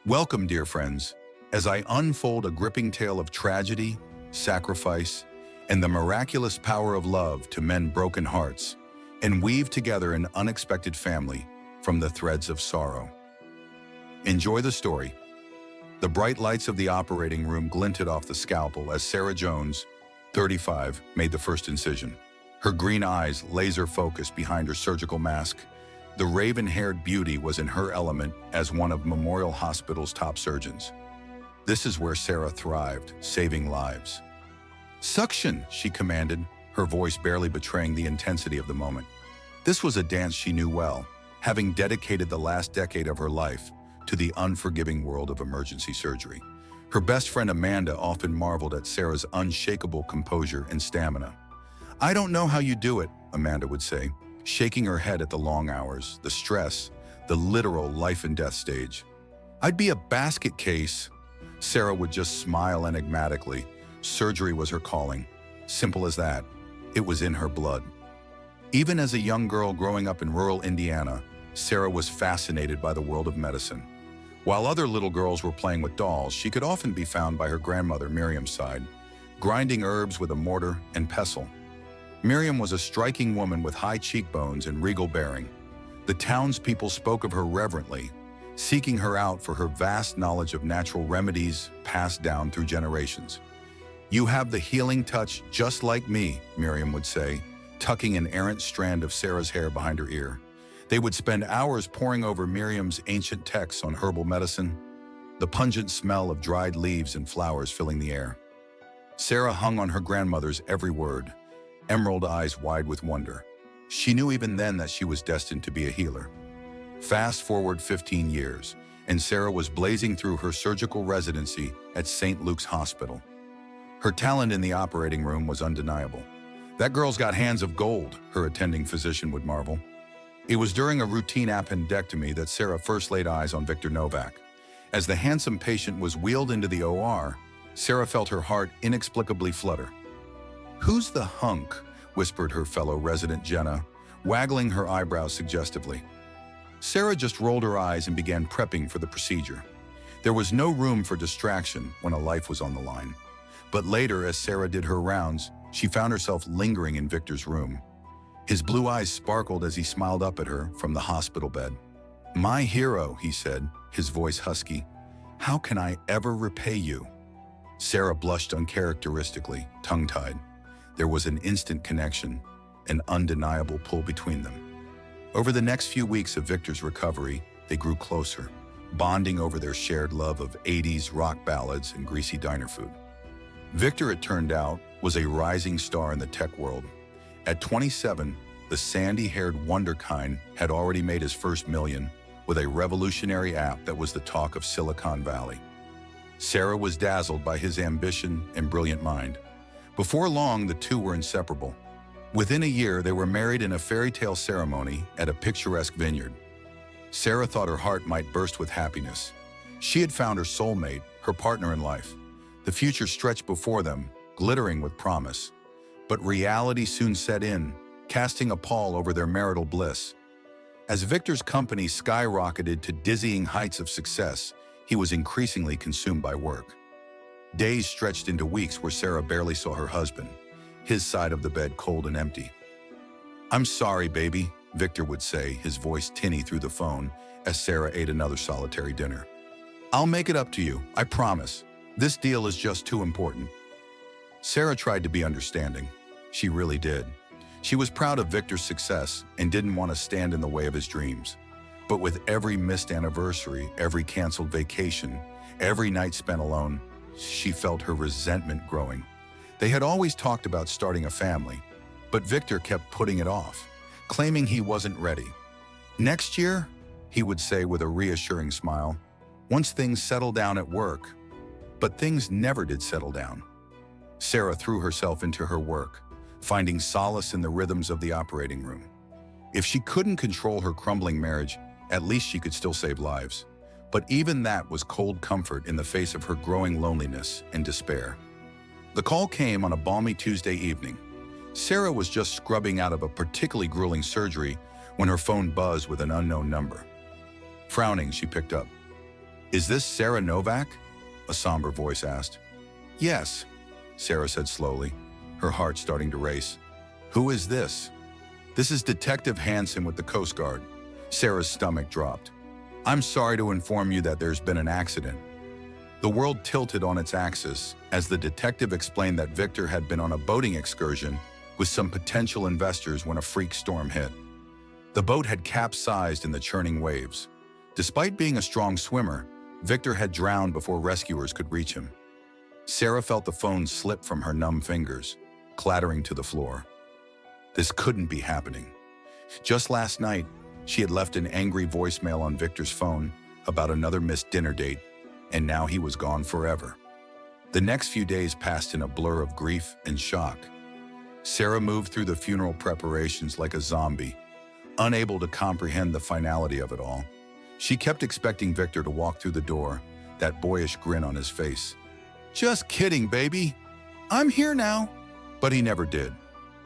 Welcome, dear friends, as I unfold a gripping tale of tragedy, sacrifice, and the miraculous power of love to mend broken hearts and weave together an unexpected family from the threads of sorrow. Enjoy the story. The bright lights of the operating room glinted off the scalpel as Sarah Jones, 35, made the first incision. Her green eyes laser-focused behind her surgical mask. The raven-haired beauty was in her element as one of Memorial Hospital's top surgeons. This is where Sarah thrived, saving lives. "Suction," she commanded, her voice barely betraying the intensity of the moment. This was a dance she knew well, having dedicated the last decade of her life to the unforgiving world of emergency surgery. Her best friend Amanda often marveled at Sarah's unshakable composure and stamina. "I don't know how you do it," Amanda would say, shaking her head at the long hours, the stress, the literal life and death stage. "I'd be a basket case." Sarah would just smile enigmatically. Surgery was her calling. Simple as that. It was in her blood. Even as a young girl growing up in rural Indiana, Sarah was fascinated by the world of medicine. While other little girls were playing with dolls, she could often be found by her grandmother Miriam's side, grinding herbs with a mortar and pestle. Miriam was a striking woman with high cheekbones and regal bearing. The townspeople spoke of her reverently, seeking her out for her vast knowledge of natural remedies passed down through generations. "You have the healing touch just like me," Miriam would say, tucking an errant strand of Sarah's hair behind her ear. They would spend hours poring over Miriam's ancient texts on herbal medicine, the pungent smell of dried leaves and flowers filling the air. Sarah hung on her grandmother's every word, emerald eyes wide with wonder. She knew even then that she was destined to be a healer. Fast forward 15 years, and Sarah was blazing through her surgical residency at St. Luke's Hospital. Her talent in the operating room was undeniable. "That girl's got hands of gold," her attending physician would marvel. It was during a routine appendectomy that Sarah first laid eyes on Victor Novak. As the handsome patient was wheeled into the OR, Sarah felt her heart inexplicably flutter. "Who's the hunk?" whispered her fellow resident Jenna, waggling her eyebrows suggestively. Sarah just rolled her eyes and began prepping for the procedure. There was no room for distraction when a life was on the line. But later, as Sarah did her rounds, she found herself lingering in Victor's room. His blue eyes sparkled as he smiled up at her from the hospital bed. "My hero," he said, his voice husky. "How can I ever repay you?" Sarah blushed uncharacteristically, tongue-tied. There was an instant connection, an undeniable pull between them. Over the next few weeks of Victor's recovery, they grew closer, bonding over their shared love of 80s rock ballads and greasy diner food. Victor, it turned out, was a rising star in the tech world. At 27, the sandy-haired wonderkind had already made his first million with a revolutionary app that was the talk of Silicon Valley. Sarah was dazzled by his ambition and brilliant mind. Before long, the two were inseparable. Within a year, they were married in a fairy tale ceremony at a picturesque vineyard. Sarah thought her heart might burst with happiness. She had found her soulmate, her partner in life. The future stretched before them, glittering with promise. But reality soon set in, casting a pall over their marital bliss. As Victor's company skyrocketed to dizzying heights of success, he was increasingly consumed by work. Days stretched into weeks where Sarah barely saw her husband, his side of the bed cold and empty. "I'm sorry, baby," Victor would say, his voice tinny through the phone as Sarah ate another solitary dinner. "I'll make it up to you, I promise. This deal is just too important." Sarah tried to be understanding. She really did. She was proud of Victor's success and didn't want to stand in the way of his dreams. But with every missed anniversary, every canceled vacation, every night spent alone, she felt her resentment growing. They had always talked about starting a family, but Victor kept putting it off, claiming he wasn't ready. "Next year," he would say with a reassuring smile, "once things settle down at work." But things never did settle down. Sarah threw herself into her work, finding solace in the rhythms of the operating room. If she couldn't control her crumbling marriage, at least she could still save lives. But even that was cold comfort in the face of her growing loneliness and despair. The call came on a balmy Tuesday evening. Sarah was just scrubbing out of a particularly grueling surgery when her phone buzzed with an unknown number. Frowning, she picked up. "Is this Sarah Novak?" a somber voice asked. "Yes," Sarah said slowly, her heart starting to race. "Who is this?" "This is Detective Hansen with the Coast Guard." Sarah's stomach dropped. "I'm sorry to inform you that there's been an accident." The world tilted on its axis as the detective explained that Victor had been on a boating excursion with some potential investors when a freak storm hit. The boat had capsized in the churning waves. Despite being a strong swimmer, Victor had drowned before rescuers could reach him. Sarah felt the phone slip from her numb fingers, clattering to the floor. This couldn't be happening. Just last night, she had left an angry voicemail on Victor's phone about another missed dinner date, and now he was gone forever. The next few days passed in a blur of grief and shock. Sarah moved through the funeral preparations like a zombie, unable to comprehend the finality of it all. She kept expecting Victor to walk through the door, that boyish grin on his face. "Just kidding, baby. I'm here now." But he never did.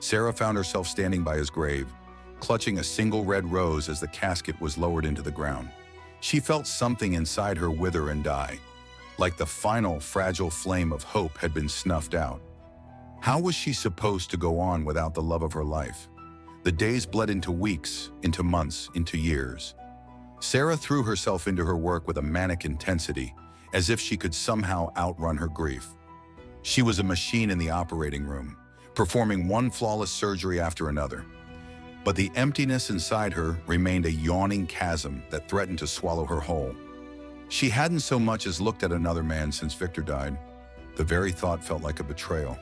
Sarah found herself standing by his grave, clutching a single red rose as the casket was lowered into the ground. She felt something inside her wither and die, like the final fragile flame of hope had been snuffed out. How was she supposed to go on without the love of her life? The days bled into weeks, into months, into years. Sarah threw herself into her work with a manic intensity, as if she could somehow outrun her grief. She was a machine in the operating room, performing one flawless surgery after another. But the emptiness inside her remained a yawning chasm that threatened to swallow her whole. She hadn't so much as looked at another man since Victor died. The very thought felt like a betrayal.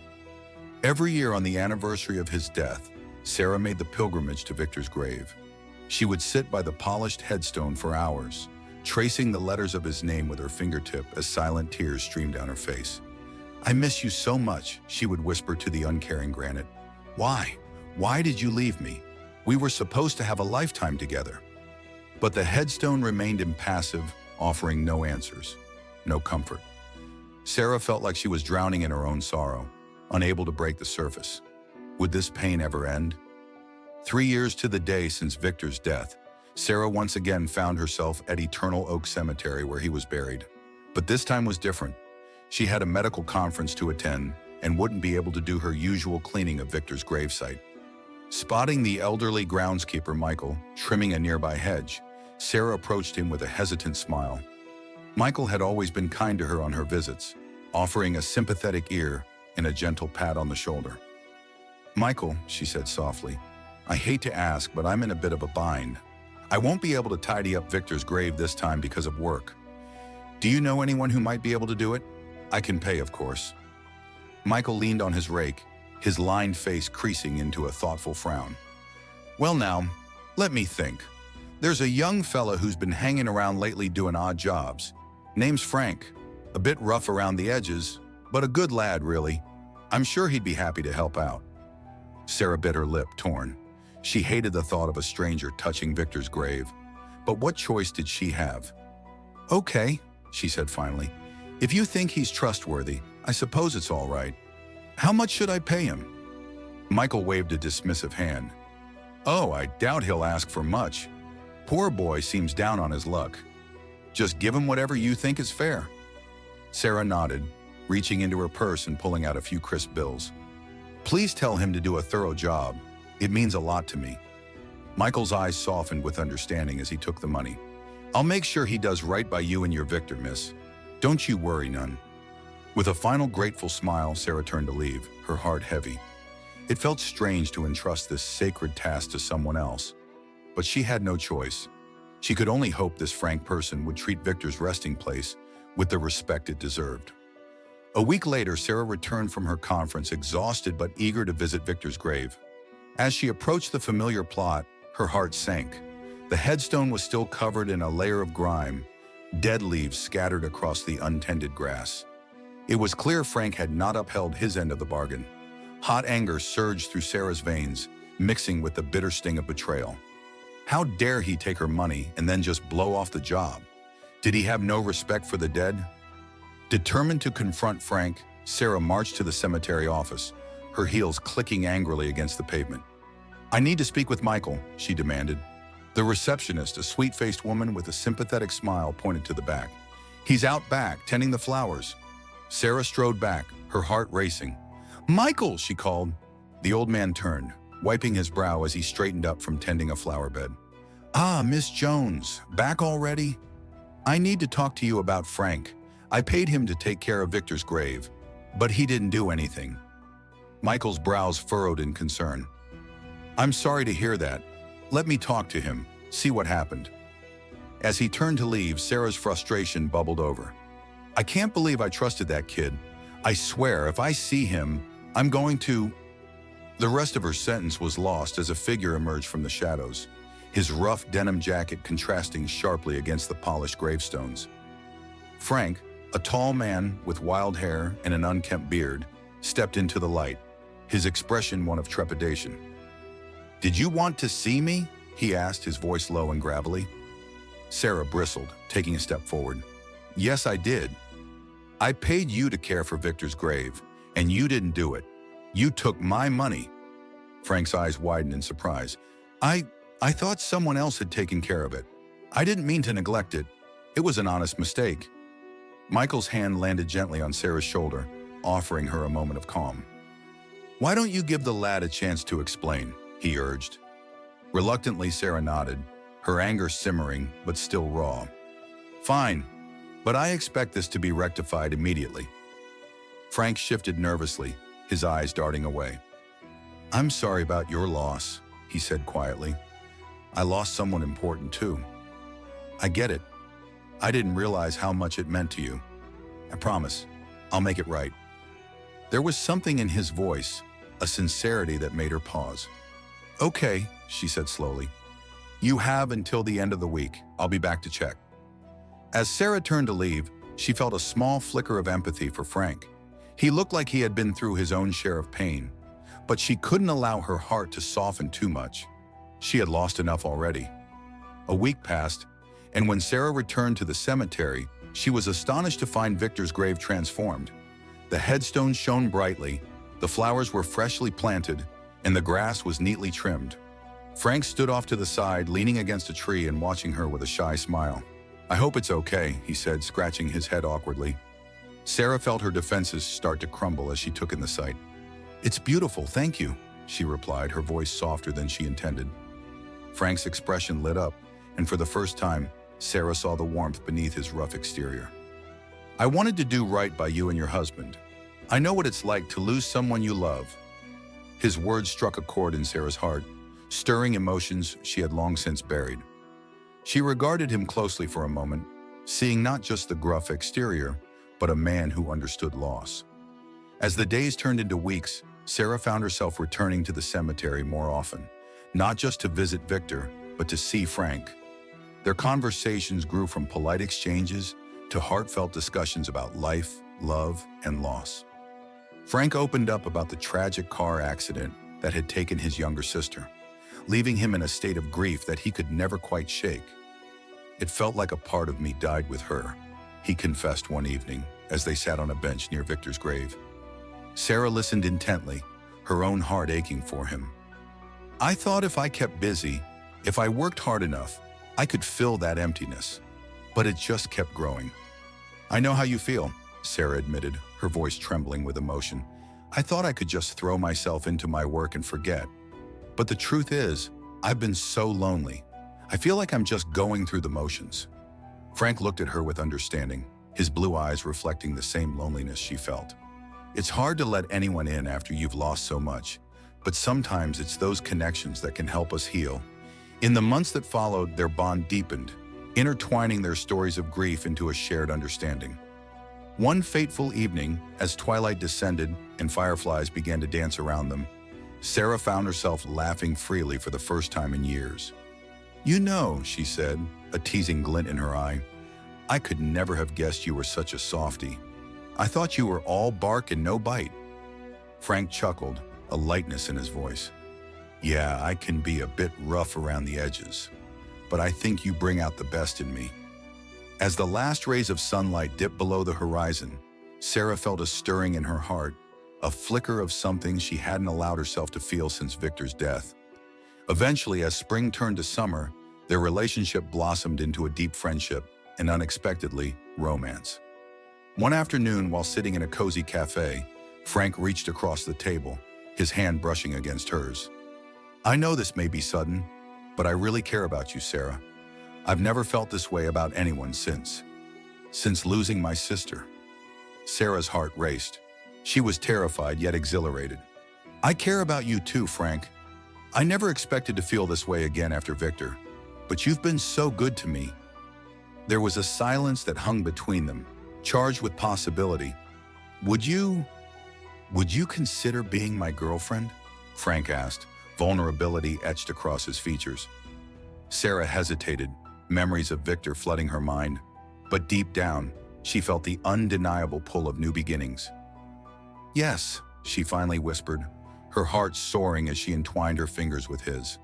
Every year on the anniversary of his death, Sarah made the pilgrimage to Victor's grave. She would sit by the polished headstone for hours, tracing the letters of his name with her fingertip as silent tears streamed down her face. "I miss you so much," she would whisper to the uncaring granite. "Why? Why did you leave me? We were supposed to have a lifetime together." But the headstone remained impassive, offering no answers, no comfort. Sarah felt like she was drowning in her own sorrow, unable to break the surface. Would this pain ever end? 3 years to the day since Victor's death, Sarah once again found herself at Eternal Oak Cemetery where he was buried. But this time was different. She had a medical conference to attend and wouldn't be able to do her usual cleaning of Victor's gravesite. Spotting the elderly groundskeeper Michael trimming a nearby hedge, Sarah approached him with a hesitant smile. Michael had always been kind to her on her visits, offering a sympathetic ear and a gentle pat on the shoulder. "Michael," she said softly, "I hate to ask, but I'm in a bit of a bind. I won't be able to tidy up Victor's grave this time because of work. Do you know anyone who might be able to do it? I can pay, of course." Michael leaned on his rake, his lined face creasing into a thoughtful frown. "Well now, let me think. There's a young fella who's been hanging around lately doing odd jobs. Name's Frank. A bit rough around the edges, but a good lad, really. I'm sure he'd be happy to help out." Sarah bit her lip, torn. She hated the thought of a stranger touching Victor's grave. But what choice did she have? "Okay," she said finally. "If you think he's trustworthy, I suppose it's all right. How much should I pay him?" Michael waved a dismissive hand. "Oh, I doubt he'll ask for much. Poor boy seems down on his luck. Just give him whatever you think is fair." Sarah nodded, reaching into her purse and pulling out a few crisp bills. "Please tell him to do a thorough job. It means a lot to me." Michael's eyes softened with understanding as he took the money. "I'll make sure he does right by you and your Victor, miss. Don't you worry none." With a final grateful smile, Sarah turned to leave, her heart heavy. It felt strange to entrust this sacred task to someone else, but she had no choice. She could only hope this Frank person would treat Victor's resting place with the respect it deserved. A week later, Sarah returned from her conference exhausted but eager to visit Victor's grave. As she approached the familiar plot, her heart sank. The headstone was still covered in a layer of grime, dead leaves scattered across the untended grass. It was clear Frank had not upheld his end of the bargain. Hot anger surged through Sarah's veins, mixing with the bitter sting of betrayal. How dare he take her money and then just blow off the job? Did he have no respect for the dead? Determined to confront Frank, Sarah marched to the cemetery office, her heels clicking angrily against the pavement. "I need to speak with Michael," she demanded. The receptionist, a sweet-faced woman with a sympathetic smile, pointed to the back. He's out back, tending the flowers. Sarah strode back, her heart racing. Michael, she called. The old man turned, wiping his brow as he straightened up from tending a flower bed. Ah, Miss Jones, back already? I need to talk to you about Frank. I paid him to take care of Victor's grave, but he didn't do anything. Michael's brows furrowed in concern. I'm sorry to hear that. Let me talk to him, see what happened. As he turned to leave, Sarah's frustration bubbled over. I can't believe I trusted that kid. I swear, if I see him, I'm going to… The rest of her sentence was lost as a figure emerged from the shadows, his rough denim jacket contrasting sharply against the polished gravestones. Frank, a tall man with wild hair and an unkempt beard, stepped into the light, his expression one of trepidation. Did you want to see me? He asked, his voice low and gravelly. Sarah bristled, taking a step forward. Yes, I did. I paid you to care for Victor's grave, and you didn't do it. You took my money. Frank's eyes widened in surprise. I thought someone else had taken care of it. I didn't mean to neglect it. It was an honest mistake. Michael's hand landed gently on Sarah's shoulder, offering her a moment of calm. Why don't you give the lad a chance to explain? He urged. Reluctantly, Sarah nodded, her anger simmering but still raw. Fine, but I expect this to be rectified immediately. Frank shifted nervously, his eyes darting away. I'm sorry about your loss, he said quietly. I lost someone important too. I get it. I didn't realize how much it meant to you. I promise, I'll make it right. There was something in his voice, a sincerity that made her pause. Okay, she said slowly. You have until the end of the week. I'll be back to check. As Sarah turned to leave, she felt a small flicker of empathy for Frank. He looked like he had been through his own share of pain, but she couldn't allow her heart to soften too much. She had lost enough already. A week passed, and when Sarah returned to the cemetery, she was astonished to find Victor's grave transformed. The headstone shone brightly, the flowers were freshly planted, and the grass was neatly trimmed. Frank stood off to the side, leaning against a tree and watching her with a shy smile. I hope it's okay, he said, scratching his head awkwardly. Sarah felt her defenses start to crumble as she took in the sight. It's beautiful, thank you, she replied, her voice softer than she intended. Frank's expression lit up, and for the first time, Sarah saw the warmth beneath his rough exterior. I wanted to do right by you and your husband. I know what it's like to lose someone you love. His words struck a chord in Sarah's heart, stirring emotions she had long since buried. She regarded him closely for a moment, seeing not just the gruff exterior, but a man who understood loss. As the days turned into weeks, Sarah found herself returning to the cemetery more often, not just to visit Victor, but to see Frank. Their conversations grew from polite exchanges to heartfelt discussions about life, love, and loss. Frank opened up about the tragic car accident that had taken his younger sister, leaving him in a state of grief that he could never quite shake. It felt like a part of me died with her, he confessed one evening as they sat on a bench near Victor's grave. Sarah listened intently, her own heart aching for him. I thought if I kept busy, if I worked hard enough, I could fill that emptiness, but it just kept growing. I know how you feel, Sarah admitted, her voice trembling with emotion. I thought I could just throw myself into my work and forget. But the truth is, I've been so lonely. I feel like I'm just going through the motions. Frank looked at her with understanding, his blue eyes reflecting the same loneliness she felt. It's hard to let anyone in after you've lost so much, but sometimes it's those connections that can help us heal. In the months that followed, their bond deepened, intertwining their stories of grief into a shared understanding. One fateful evening, as twilight descended and fireflies began to dance around them, Sarah found herself laughing freely for the first time in years. You know, she said, a teasing glint in her eye, I could never have guessed you were such a softie. I thought you were all bark and no bite. Frank chuckled, a lightness in his voice. Yeah, I can be a bit rough around the edges, but I think you bring out the best in me. As the last rays of sunlight dipped below the horizon, Sarah felt a stirring in her heart, a flicker of something she hadn't allowed herself to feel since Victor's death. Eventually, as spring turned to summer, their relationship blossomed into a deep friendship, and unexpectedly, romance. One afternoon, while sitting in a cozy cafe, Frank reached across the table, his hand brushing against hers. "I know this may be sudden, but I really care about you, Sarah. I've never felt this way about anyone since losing my sister." Sarah's heart raced. She was terrified yet exhilarated. "I care about you too, Frank. I never expected to feel this way again after Victor, but you've been so good to me." There was a silence that hung between them, charged with possibility. Would you consider being my girlfriend?" Frank asked, vulnerability etched across his features. Sarah hesitated, memories of Victor flooding her mind, but deep down, she felt the undeniable pull of new beginnings. "Yes," she finally whispered, her heart soaring as she entwined her fingers with his.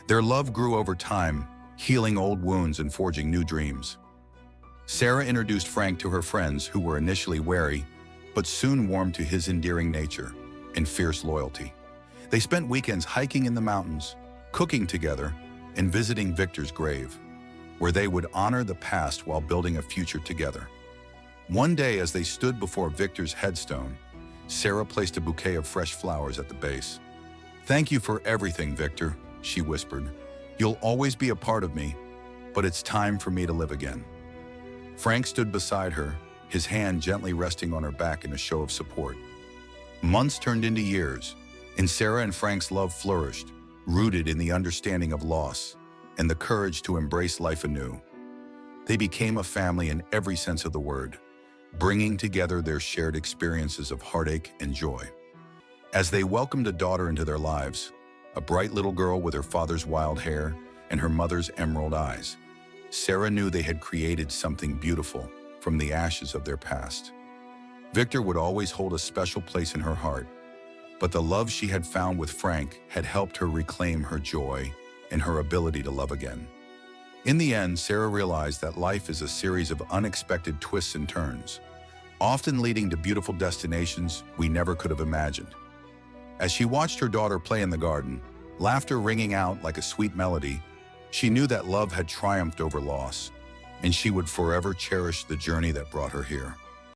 Their love grew over time, healing old wounds and forging new dreams. Sarah introduced Frank to her friends, who were initially wary, but soon warmed to his endearing nature and fierce loyalty. They spent weekends hiking in the mountains, cooking together, and visiting Victor's grave, where they would honor the past while building a future together. One day, as they stood before Victor's headstone, Sarah placed a bouquet of fresh flowers at the base. "Thank you for everything, Victor," she whispered. "You'll always be a part of me, but it's time for me to live again." Frank stood beside her, his hand gently resting on her back in a show of support. Months turned into years, and Sarah and Frank's love flourished, rooted in the understanding of loss and the courage to embrace life anew. They became a family in every sense of the word, bringing together their shared experiences of heartache and joy. As they welcomed a daughter into their lives, a bright little girl with her father's wild hair and her mother's emerald eyes, Sarah knew they had created something beautiful from the ashes of their past. Victor would always hold a special place in her heart, but the love she had found with Frank had helped her reclaim her joy and her ability to love again. In the end, Sarah realized that life is a series of unexpected twists and turns, often leading to beautiful destinations we never could have imagined. As she watched her daughter play in the garden, laughter ringing out like a sweet melody, she knew that love had triumphed over loss, and she would forever cherish the journey that brought her here.